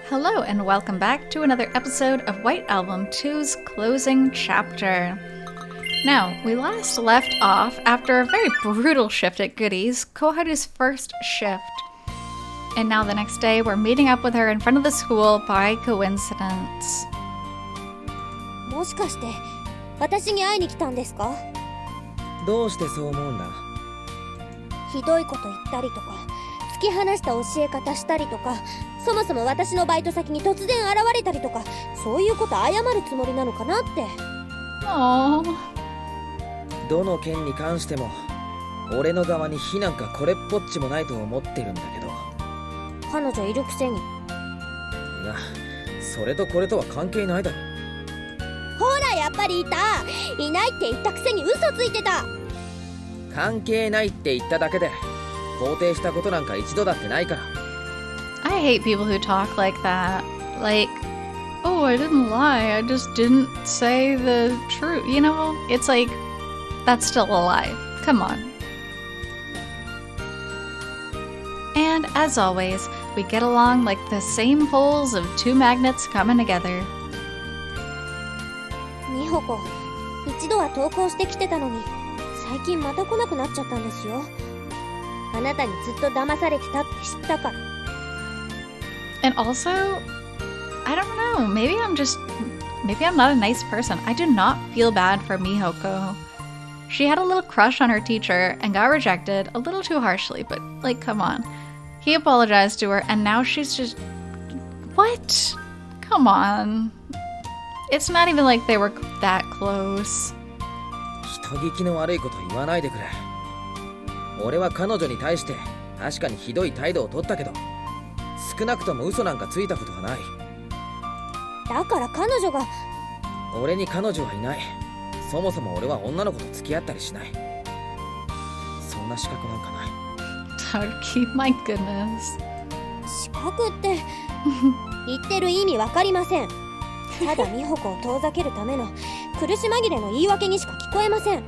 Hello and welcome back to another episode of White Album 2's closing chapter. Now, we last left off after a very brutal shift at Goodies, Koharu's first shift. And now the next day, we're meeting up with her in front of the school by coincidence. もしかして私に会いに来たんですか？どうしてそう思うんだ？ひどいこと言ったりとか、突き放した教え方したりとか、そもそも私のバイト先に突然現れたりとか、そういうこと謝るつもりなのかなって。どの件に関しても俺の側に非なんかこれっぽっちもないと思ってるんだけど。彼女いるくせに。いや、それとこれとは関係ないだろ。ほらやっぱりいた。いないって言ったくせに嘘ついてた。関係ないって言っただけで肯定したことなんか一度だってないから。 I hate people who talk like that. Like, oh, I didn't lie, I just didn't say the truth. You know, it's like, that's still a lie. Come on. And as always, we get along like the same poles of two magnets coming together. 美穂子、一度は投稿してきてたのに、最近また来なくなっちゃったんですよ。あなたにずっと騙されてたって知ったから。And also, I don't know, maybe I'm not a nice person. I do not feel bad for Mihoko. She had a little crush on her teacher and got rejected a little too harshly, but like, come on. He apologized to her and now she's just... What? Come on. It's not even like they were that close. 人聞きの悪いこと言わないでくれ。俺は彼女に対して確かにひどい態度を取ったけど、少なくとも嘘なんかついたことはない。だから彼女が。俺に彼女はいない。そもそも俺は女の子と付き合ったりしない。そんな資格なんかない。Haruki, my goodness. 資格って言ってる意味わかりません。ただ美穂子を遠ざけるための苦し紛れの言い訳にしか聞こえません。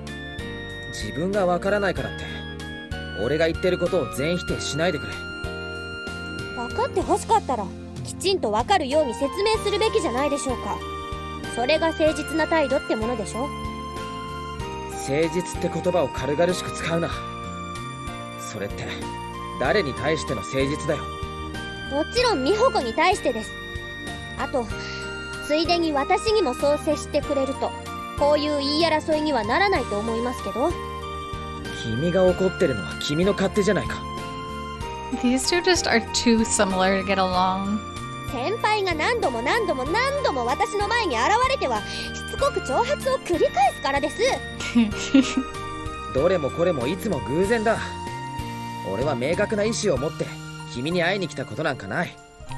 自分がわからないからって俺が言ってることを全否定しないでくれ。分かってほしかったらきちんと分かるように説明するべきじゃないでしょうか。それが誠実な態度ってものでしょ。誠実って言葉を軽々しく使うな。それって誰に対しての誠実だよ。もちろん美穂子に対してです。あとついでに私にもそう接してくれるとこういう言い争いにはならないと思いますけど。君が怒ってるのは君の勝手じゃないか。 These two just are too similar to get along. 先輩が何度も私の前に現れてはしつこく挑発を繰り返すからです。どれもこれもいつも偶然だ。俺は明確な意思を持って君に会いに来たことなんかない。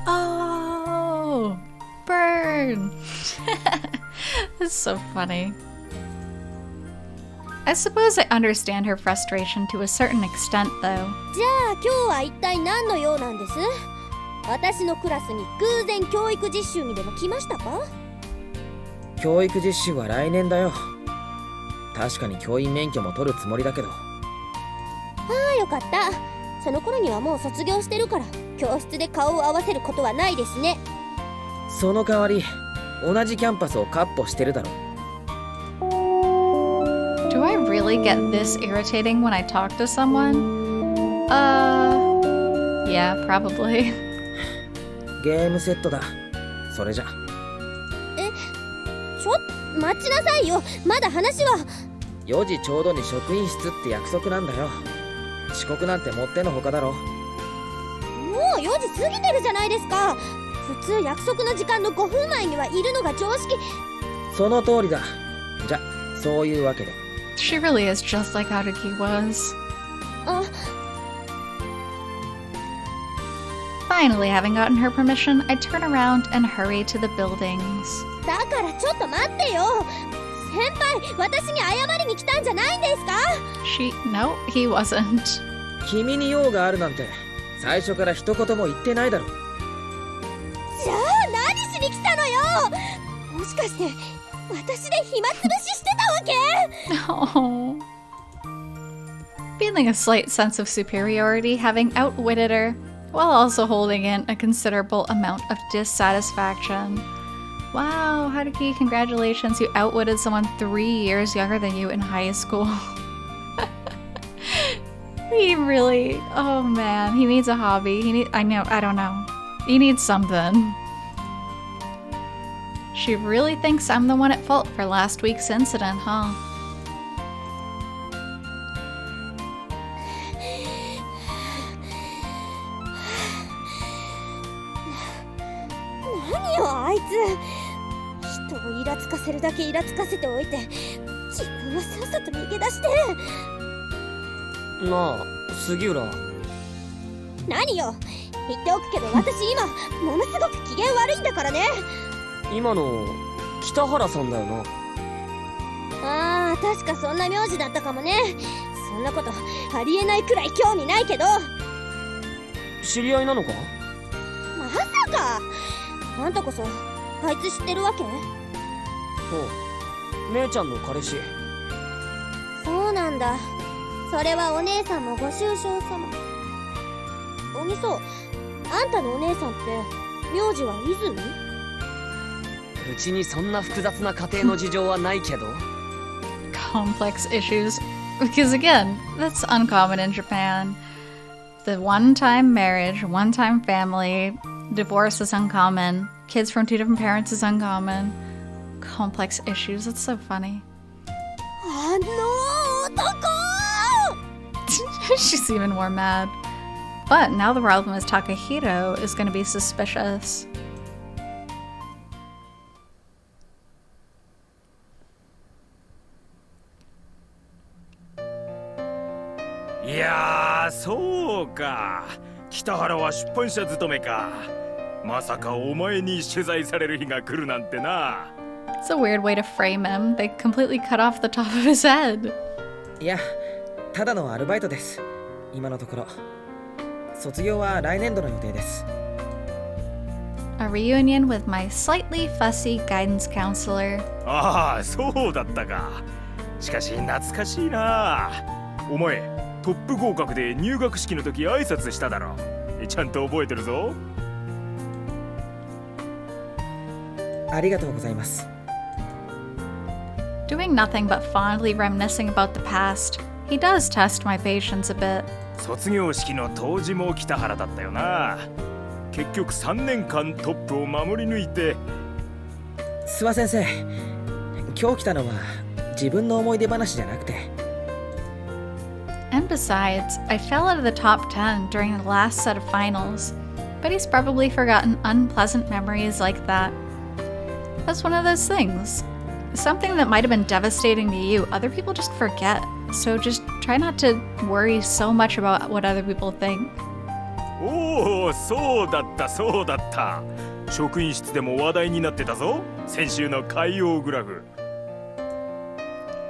Oh, burn. That's so funny. I suppose I understand her frustration to a certain extent, though. じゃあ今日は一体何の用なんです？私のクラスに偶然教育実習にでも来ましたか？教育実習は来年だよ。確かに教員免許も取るつもりだけど。ああよかった。その頃にはもう卒業してるから教室で顔を合わせることはないですね。その代わり同じキャンパスをカッポしてるだろ。Do I really get this irritating when I talk to someone? Yeah, probably. ゲームセットだ。それじゃ。待ちなさいよ。まだ話は。4時ちょうどに職員室って約束なんだよ。遅刻なんてもってのほかだろ。もう4時過ぎてるじゃないですか。普通約束の時間の5分前にはいるのが常識。その通りだ。じゃ、そういうわけで。She really is just like Haruki was. あ、Finally, having gotten her permission, I turn around and hurry to the buildings. だからちょっと待ってよ。先輩、私に謝りに来たんじゃないんですか？ No, he wasn't. 君に用があるなんて最初から一言も言ってないだろ。じゃあ何しに来たのよ。もしかして私で暇つぶししてたわけ？ Oh. Feeling a slight sense of superiority, having outwitted her, while also holding in a considerable amount of dissatisfaction. Wow, Haruki, congratulations. You outwitted someone 3 years younger than you in high school. He really, oh man, he needs a hobby. I don't know. He needs something. She really thinks I'm the one at fault for last week's incident, huh?あいつ人をイラつかせるだけイラつかせておいて自分はさっさと逃げ出してなあ杉浦。何よ言っておくけど私今ものすごく機嫌悪いんだからね。今の北原さんだよな。ああ確かそんな名字だったかもね。そんなことありえないくらい興味ないけど。知り合いなのか？まさかあんたこそあいつ知ってるわけ？おう、姉ちゃんの彼氏。そうなんだ。それはお姉さんもご愁傷様。おみそ、あんたのお姉さんって名字は泉？うちにそんな複雑な家庭の事情はないけど。Complex issues. Because again, that's uncommon in Japan. The one-time marriage, one-time family, divorce is uncommon. Kids from 2 different parents is uncommon. Complex issues. It's so funny. あの男She's even more mad. But now the problem is Takahito is going to be suspicious. Yeah, そうか。北原は出版社勤めか。まさかお前に取材される日が来るなんてな。It's a weird way to frame him. They completely cut off the top of his head. いや、ただのアルバイトです。今のところ。卒業は来年度の予定です。A reunion with my slightly fussy guidance counselor. ああ、そうだったか。しかし懐かしいな。お前、トップ合格で入学式の時挨拶しただろ。ちゃんと覚えてるぞ。ありがとうございます。Doing nothing but fondly reminiscing about the past, he does test my patience a bit. 卒業式の当時も北原だったよな。結局3年間トップを守り抜いて。諏訪先生、今日来たのは自分の思い出話じゃなくて。And besides, I fell out of the top 10 during the last set of finals, but he's probably forgotten unpleasant memories like that. That's one of those things. Something that might have been devastating to you, other people just forget. So just try not to worry so much about what other people think. おお、そうだったそうだった。職員室でも話題になってたぞ。先週の海洋グラフ。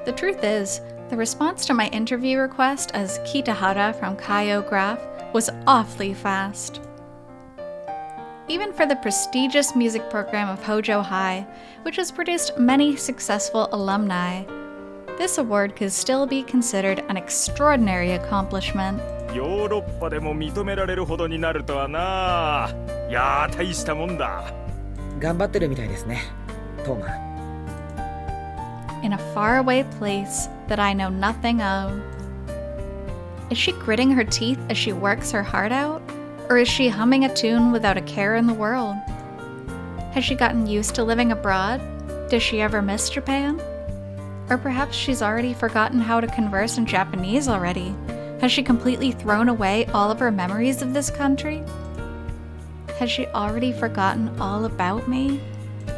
The truth is, the response to my interview request as Kitahara from Kyograph was awfully fast. Even for the prestigious music program of Hojo High, which has produced many successful alumni, this award could still be considered an extraordinary accomplishment. ヨーロッパでも認められるほどになるとはな。いやー、大したもんだ。頑張ってるみたいですね、トーマ。In a faraway place that I know nothing of. Is she gritting her teeth as she works her heart out? Or is she humming a tune without a care in the world? Has she gotten used to living abroad? Does she ever miss Japan? Or perhaps she's already forgotten how to converse in Japanese already. Has she completely thrown away all of her memories of this country? Has she already forgotten all about me?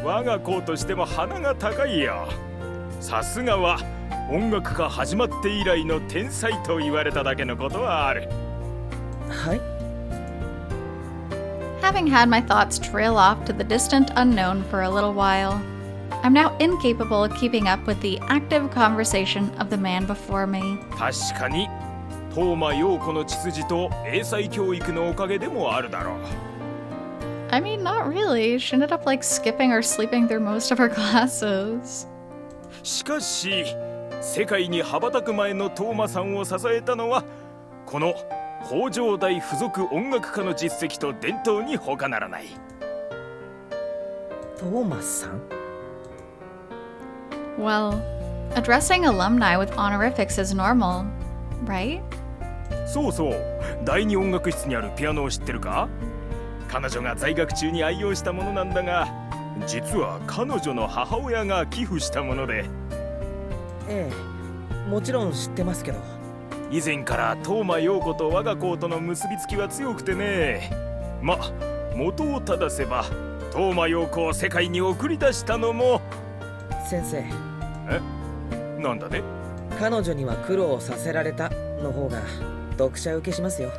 我が子としても鼻が高いよ。さすがは音楽家始まって以来の天才と言われただけのことはある。はい。Having had my thoughts trail off to the distant unknown for a little while, I'm now incapable of keeping up with the active conversation of the man before me. 確かに、東間陽子の血筋と英才教育のおかげでもあるだろう。I mean, not really. She ended up like skipping or sleeping through most of her classes. しかし、世界に羽ばたく前の東間さんを支えたのは、この北条大附属音楽科の実績と伝統に他ならない。トーマスさん？ Well, addressing alumni with honorifics is normal, right? そうそう、第二音楽室にあるピアノを知ってるか？彼女が在学中に愛用したものなんだが、実は彼女の母親が寄付したもので。ええ、もちろん知ってますけど。以前から東間陽子と我が校との結びつきは強くてね。ま、元を正せば東間陽子を世界に送り出したのも。先生。え？なんだね？彼女には苦労させられたの方が読者受けしますよ。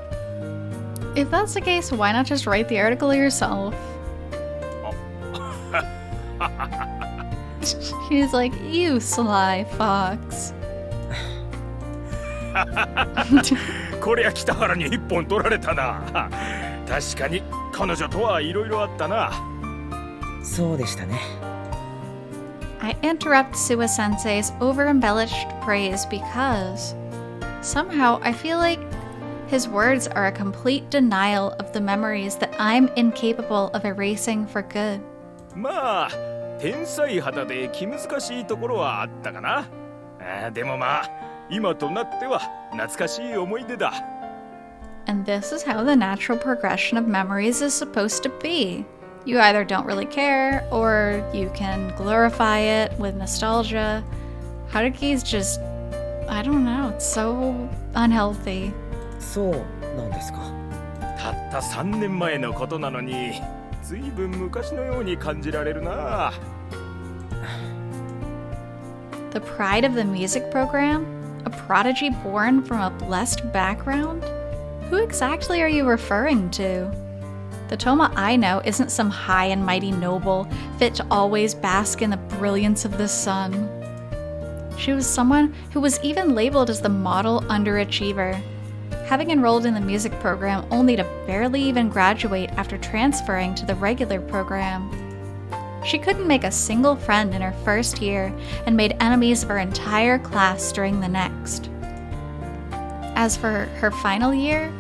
If that's the case, why not just write the article yourself? He's like, you sly fox. こりゃ北原に一本取られたな。確かに彼女とはいろいろあったな。そうでしたね。I interrupt Suwa Sensei's over-embellished praise because somehow I feel like his words are a complete denial of the memories that I'm incapable of erasing for good. まあ、天才肌で気難しいところはあったかな。でもまあ、今となっては懐かしい思い出だ。And this is how the natural progression of memories is supposed to be. You either don't really care, or you can glorify it with nostalgia. Haruki's just, I don't know, it's so unhealthy. そうなんですか。たった3年前のことなのに、ずいぶん昔のように感じられるな。The pride of the music program? A prodigy born from a blessed background? Who exactly are you referring to? The Touma I know isn't some high and mighty noble, fit to always bask in the brilliance of the sun. She was someone who was even labeled as the model underachiever, having enrolled in the music program only to barely even graduate after transferring to the regular program. She couldn't make a single friend in her first year and made enemies of her entire class during the next. As for her final year,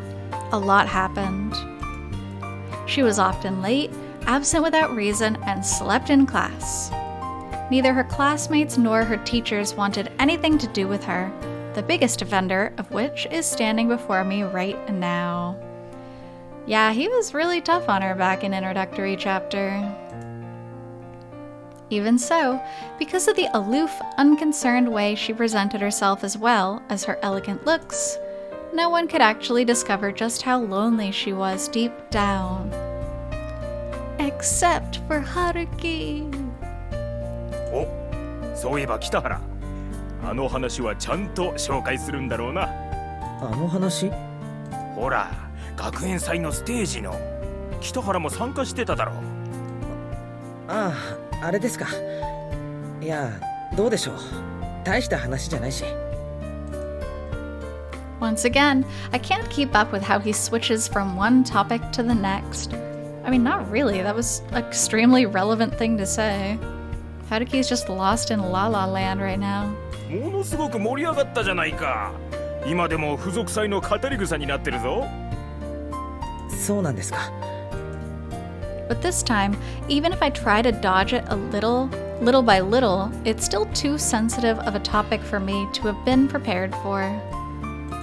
a lot happened. She was often late, absent without reason, and slept in class. Neither her classmates nor her teachers wanted anything to do with her, the biggest offender of which is standing before me right now. Yeah, he was really tough on her back in introductory chapter. Even so, because of the aloof, unconcerned way she presented herself as well as her elegant looks, no one could actually discover just how lonely she was deep down. Except for Haruki. お、そういえば北原、あの話はちゃんと紹介するんだろうな。あの話？ほら、学園祭のステージの北原も参加してただろう。ああ、あれですか。いや、どうでしょう。大した話じゃないし。Once again, I can't keep up with how he switches from one topic to the next. I mean, not really. That was an extremely relevant thing to say. Haruki's just lost in La La Land right now. ものすごく盛り上がったじゃないか。今でも付属祭の語り草になってるぞ。そうなんですか。But this time, even if I try to dodge it a little by little, it's still too sensitive of a topic for me to have been prepared for.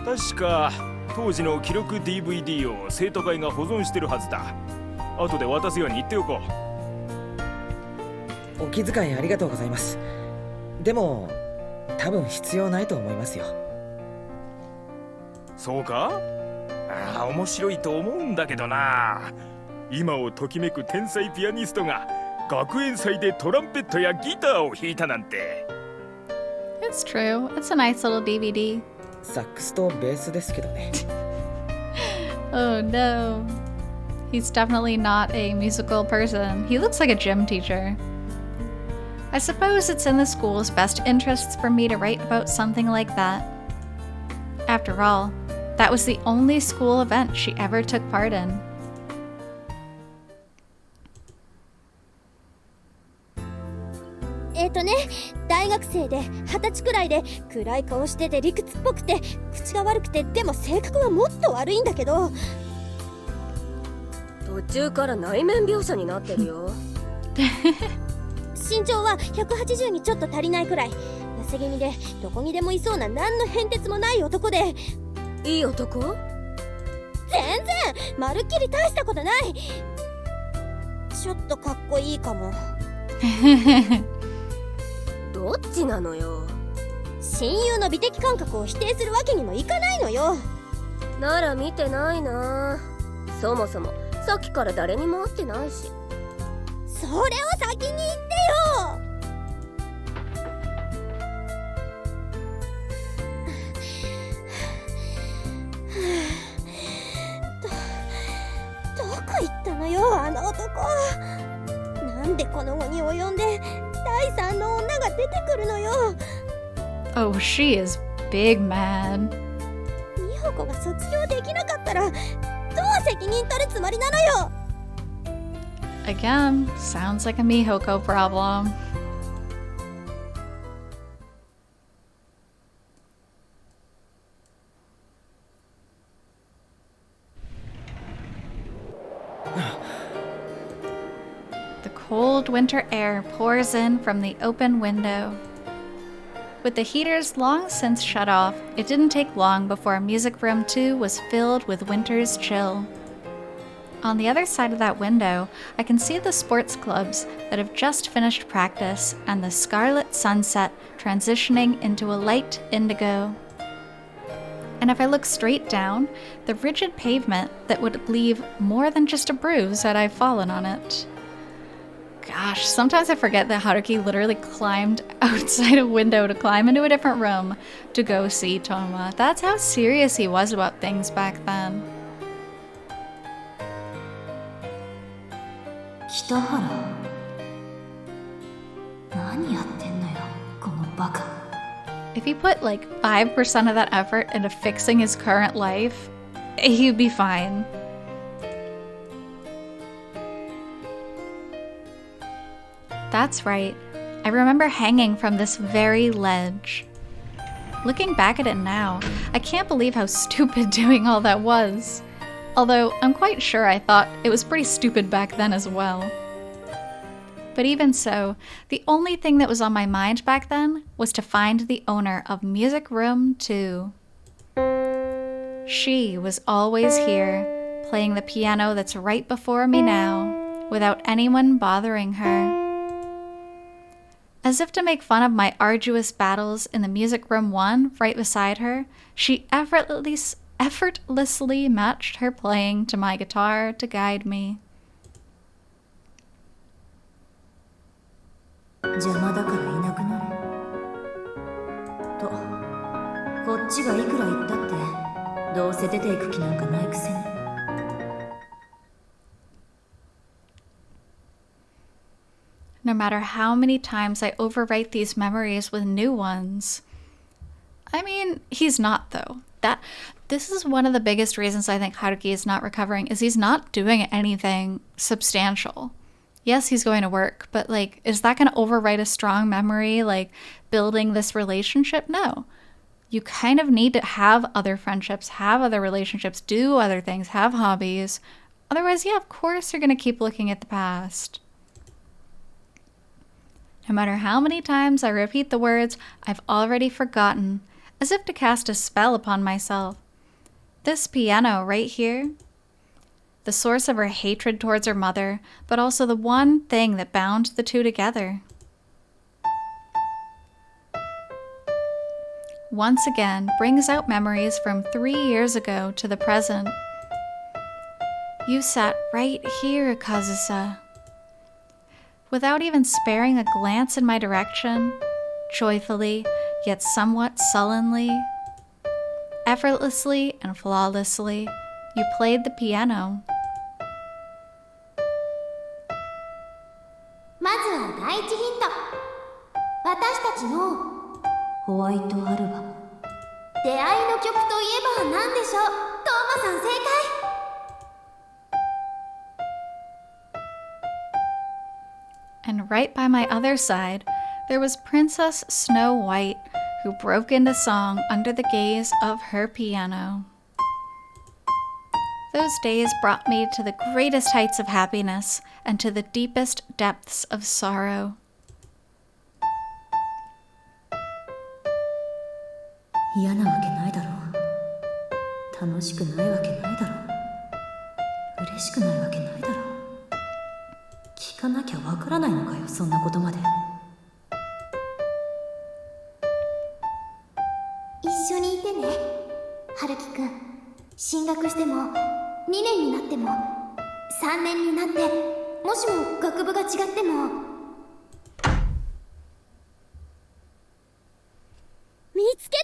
確か当時の記録 DVD を生徒会が保存してるはずだ。後で渡すように言っておこう。お気遣いありがとうございます。でも多分必要ないと思いますよ。そうか？面白いと思うんだけどな。今をときめく天才ピアニストが学園祭でトランペットやギターを弾いたなんて。It's true. It's a nice little DVD. サックスとベースですけどね。Oh no. He's definitely not a musical person. He looks like a gym teacher. I suppose it's in the school's best interests for me to write about something like that. After all, that was the only school event she ever took part in. 大学生で20歳くらいで暗い顔してて理屈っぽくて口が悪くてでも性格はもっと悪いんだけど途中から内面描写になってるよ身長は180にちょっと足りないくらい痩せ気味でどこにでもいそうな何の変哲もない男でいい男？全然まるっきり大したことないちょっとかっこいいかもどっちなのよ。親友の美的感覚を否定するわけにもいかないのよなら見てないな。そもそもさっきから誰にも会ってないし。それを先に言ってよどこ行ったのよあの男なんでこの後に及んで第三の女が出てくるのよ Oh, she is big mad. 美穂子が卒業できなかったらどう責任取るつもりなのよ Again, sounds like a Mihoko problem. The cold winter air pours in from the open window. With the heaters long since shut off, it didn't take long before Music Room 2 was filled with winter's chill. On the other side of that window, I can see the sports clubs that have just finished practice and the scarlet sunset transitioning into a light indigo. And if I look straight down, the rigid pavement that would leave more than just a bruise had I fallen on it. Gosh, sometimes I forget that Haruki literally climbed outside a window to climb into a different room to go see Touma. That's how serious he was about things back then. 北原何やってんのよこのバカ If he put like 5% of that effort into fixing his current life, he'd be fine. That's right. I remember hanging from this very ledge. Looking back at it now, I can't believe how stupid doing all that was. Although I'm quite sure I thought it was pretty stupid back then as well. But even so, the only thing that was on my mind back then was to find the owner of Music Room 2. She was always here, playing the piano that's right before me now, without anyone bothering her. As if to make fun of my arduous battles in the Music Room 1 right beside her, she effortlessly matched her playing to my guitar to guide me. 邪魔だからいなくなるとこっちがいくら言ったってどうせ出ていく気なんかないくせに No matter how many times I overwrite these memories with new ones. I mean, he's not though. This is one of the biggest reasons I think Haruki is not recovering is he's not doing anything substantial. Yes, he's going to work, but like, is that going to overwrite a strong memory, like building this relationship? No. You kind of need to have other friendships, have other relationships, do other things, have hobbies. Otherwise, yeah, of course you're going to keep looking at the past. No matter how many times I repeat the words I've already forgotten, as if to cast a spell upon myself. This piano right here, the source of her hatred towards her mother, but also the one thing that bound the two together. Once again brings out memories from 3 years ago to the present. You sat right here, Kazusa. Without even sparing a glance in my direction, joyfully, yet somewhat sullenly, effortlessly and flawlessly, you played the piano. まずは第一ヒント私たちのホワイトアルバム出会いの曲といえば何でしょうトーマさん正解 And right by my other side, there was Princess Snow White, who broke into song under the gaze of her piano. Those days brought me to the greatest heights of happiness and to the deepest depths of sorrow. 嫌なわけないだろう。楽しくないわけないだろう。嬉しくないわけないだろう。聞かなきゃわからないのかよ、そんなことまで。一緒にいてね、春樹くん。進学しても2年になっても3年になってもしも学部が違っても見つけ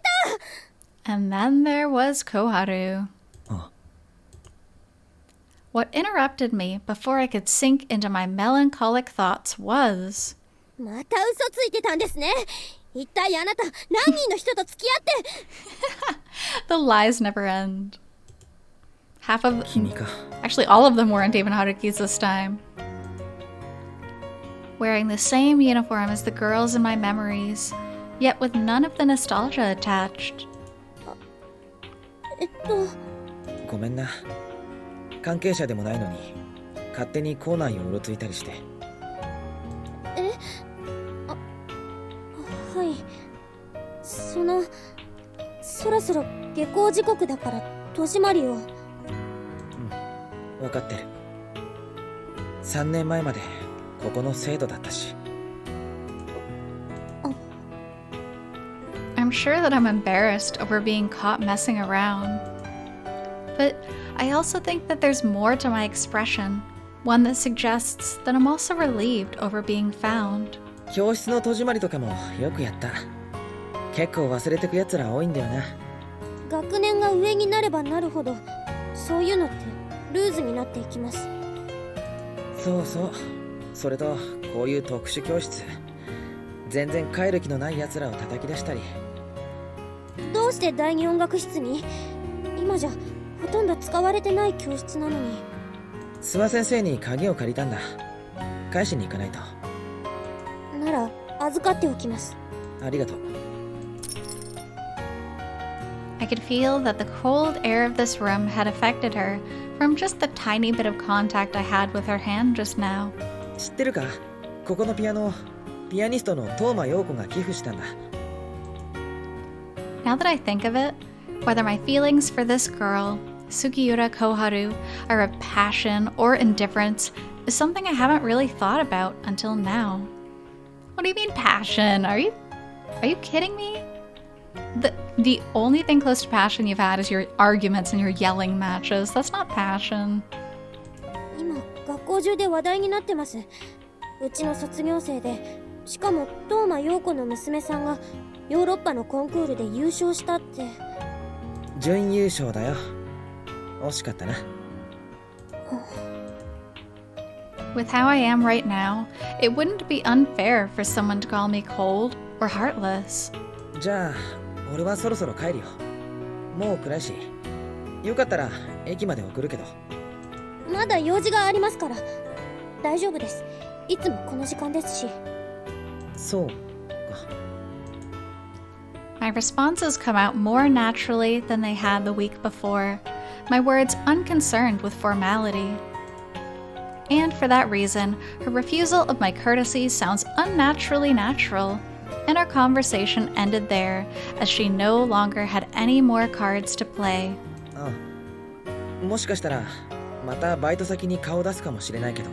た。 And then there was Koharu. What interrupted me before I could sink into my melancholic thoughts was... また嘘ついてたんですね。一体あなた何人の人と付き合って。 The lies never end. Half of... 君か。 Actually, all of them weren't even Haruki's this time. Wearing the same uniform as the girls in my memories, yet with none of the nostalgia attached. ごめんな。関係者でもないのに勝手に校内をうろついたりして。はい。そろそろ下校時刻だから戸締まりを。分かってる。3年前までここの生徒だったし。I'm sure that I'm embarrassed over being caught messing around. But I also think that there's more to my expression, one that suggests that I'm also relieved over being found. 教室の戸締まりとかもよくやった。結構忘れてくやつら多いんだよな。学年が上になればなるほどそういうのってルーズになっていきます。そうそう。それとこういう特殊教室、全然帰る気のないやつらを叩き出したり。どうして第二音楽室に？今じゃほとんど使われてない教室なのに。諏訪先生に鍵を借りたんだ。返しに行かないと。なら預かっておきます。ありがとう。I could feel that the cold air of this room had affected her from just the tiny bit of contact I had with her hand just now. 知ってるか？ここのピアノ、ピアニストの東間陽子が寄付したんだ。Now that I think of it, whether my feelings for this girl, Sugiura Koharu, are of passion or indifference is something I haven't really thought about until now. What do you mean passion? Are you kidding me? The only thing close to passion you've had is your arguments and your yelling matches. That's not passion. 今学校中で話題になってます。うちの卒業生で、しかも東間陽子の娘さんがヨーロッパのコンクールで優勝したって。準優勝だよ。惜しかったな。With how I am right now, it wouldn't be unfair for someone to call me cold or heartless. じゃあ俺はそろそろ帰るよ。もう暗いし、よかったら駅まで送るけど。まだ用事がありますから大丈夫です。いつもこの時間ですし。そうか。 My responses come out more naturally than they had the week before, my words unconcerned with formality. And for that reason, her refusal of my courtesy sounds unnaturally natural, and our conversation ended there, as she no longer had any more cards to play. ああ、もしかしたらまたバイト先に顔出すかもしれないけど。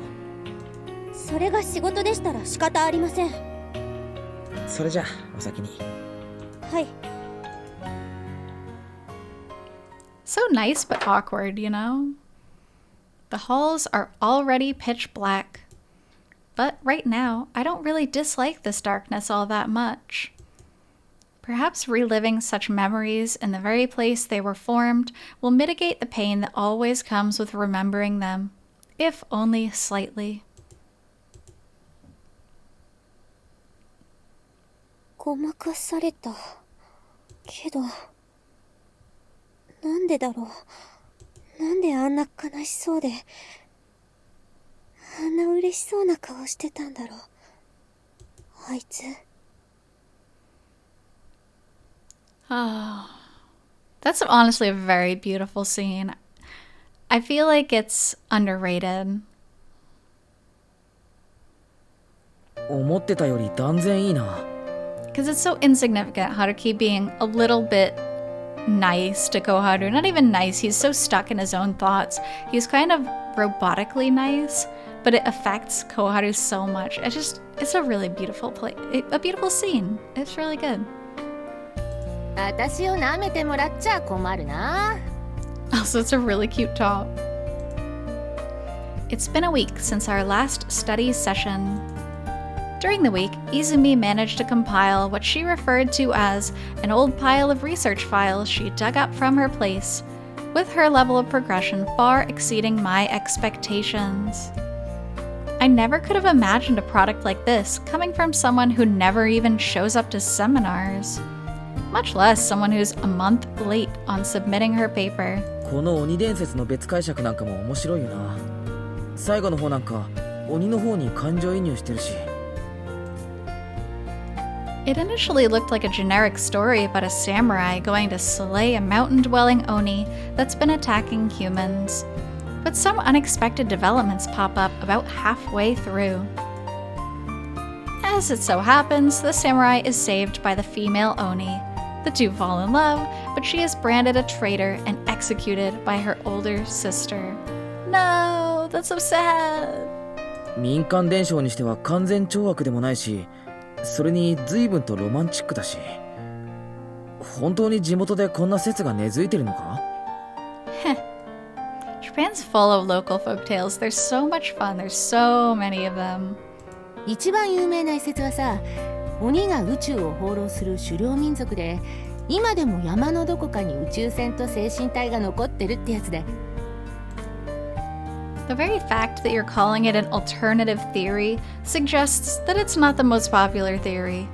それが仕事でしたら仕方ありません。それじゃあお先に。はい。 So nice but awkward, you know? The halls are already pitch black. But right now, I don't really dislike this darkness all that much. Perhaps reliving such memories in the very place they were formed will mitigate the pain that always comes with remembering them, if only slightly. ごまかされた。けど、なんでだろう。なんであんな悲しそうで、あんな嬉しそうな顔してたんだろう。あいつ。Oh, that's honestly a very beautiful scene. I feel like it's underrated. 思ってたより断然いいな。 Because it's so insignificant, Haruki being a little bit nice to Koharu. Not even nice, he's so stuck in his own thoughts. He's kind of robotically nice, but it affects Koharu so much. It's a really beautiful a beautiful scene. It's really good. 私を舐めてもらっちゃ困るな。 Also, it's a really cute top. It's been a week since our last study session. During the week, Izumi managed to compile what she referred to as an old pile of research files she dug up from her place, with her level of progression far exceeding my expectations. I never could have imagined a product like this coming from someone who never even shows up to seminars, much less someone who's a month late on submitting her paper. この鬼伝説の別解釈なんかも面白いよな。最後の方なんか鬼の方に感情移入してるし。 It initially looked like a generic story about a samurai going to slay a mountain-dwelling oni that's been attacking humans. But some unexpected developments pop up about halfway through. As it so happens, the samurai is saved by the female oni. The two fall in love, but she is branded a traitor and executed by her older sister. No, that's so sad. 民間伝承にしては完全懲悪でもないし、それに随分とロマンチックだし。本当に地元でこんな説が根付いてるのか？ Japan's full of local folktales. They're so much fun. There's so many of them. 一番有名な一説はさ、鬼が宇宙を放浪する狩猟民族で、今でも山のどこかに宇宙船と精神体が残ってるってやつで。The very fact that you're calling it an alternative theory suggests that it's not the most popular theory.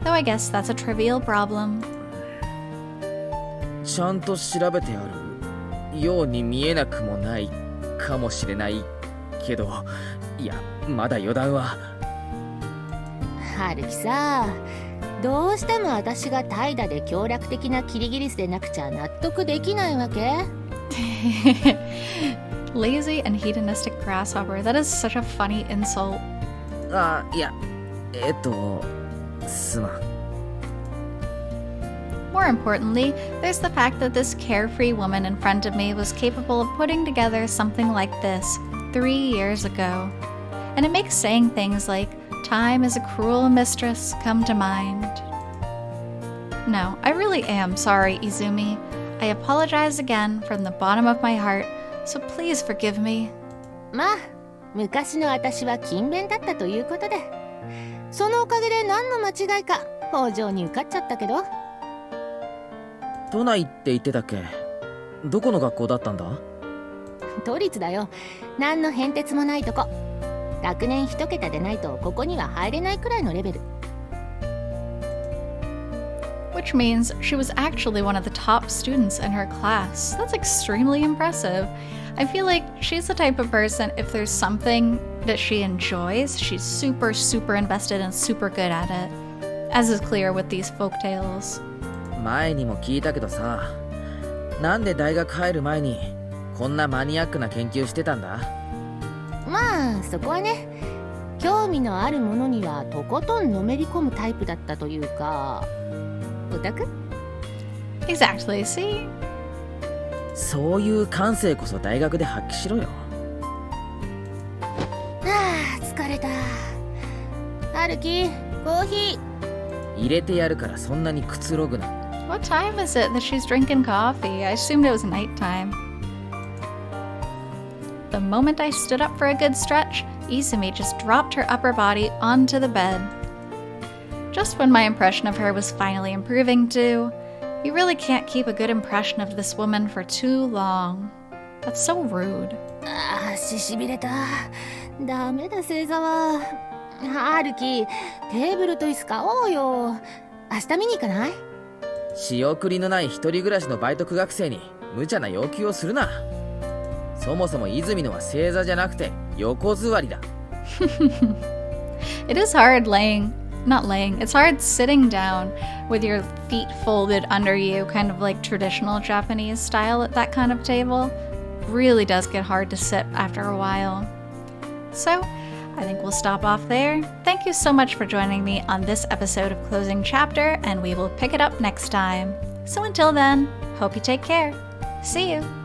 Though I guess that's a trivial problem. ちゃんと調べてあるように見えなくもないかもしれないけど、いや、まだ予断は。春樹さ、どうしても私が怠惰で強力的なキリギリスでなくちゃ納得できないわけ？ Lazy and hedonistic grasshopper. That is such a funny insult. あ、いや、すまん。 More importantly, there's the fact that this carefree woman in front of me was capable of putting together something like this 3 years ago. And it makes saying things like, time is a cruel mistress, come to mind. No, I really am sorry, Izumi. I apologize again from the bottom of my heart, so please forgive me. まあ、昔の私は勤勉だったということで、そのおかげで何の間違いか北条に受かっちゃったけど。都内って言ってたっけ？どこの学校だったんだ？都立だよ。何の変哲もないとこ。学年一桁でないとここには入れないくらいのレベル。Which means she was actually one of the top students in her class. That's extremely impressive. I feel like she's the type of person, if there's something that she enjoys, she's super, super invested and super good at it. As is clear with these folktales. 前にも聞いたけどさ、なんで大学入る前にこんなマニアックな研究してたんだ？まあそこはね、興味のあるものにはとことんのめり込むタイプだったというか、オタク？ Exactly, see? そういう感性こそ大学で発揮しろよ。はあ、疲れた。春樹、コーヒー。入れてやるからそんなにくつろぐな。What time is it that she's drinking coffee? I assumed it was nighttime. The moment I stood up for a good stretch, Izumi just dropped her upper body onto the bed. Just when my impression of her was finally improving too. You really can't keep a good impression of this woman for too long. That's so rude. ああ、足しびれた。ダメだ、星座は。春樹、テーブルと椅子買おうよ。明日見に行かない？仕送りのない一人暮らしのバイト苦学生に無茶な要求をするな。そもそも泉のは正座じゃなくて横座りだ。It is hard laying not laying, it's hard sitting down with your feet folded under you, kind of like traditional Japanese style at that kind of table. Really does get hard to sit after a while. So, I think we'll stop off there. Thank you so much for joining me on this episode of Closing Chapter, and we will pick it up next time. So until then, hope you take care. See you!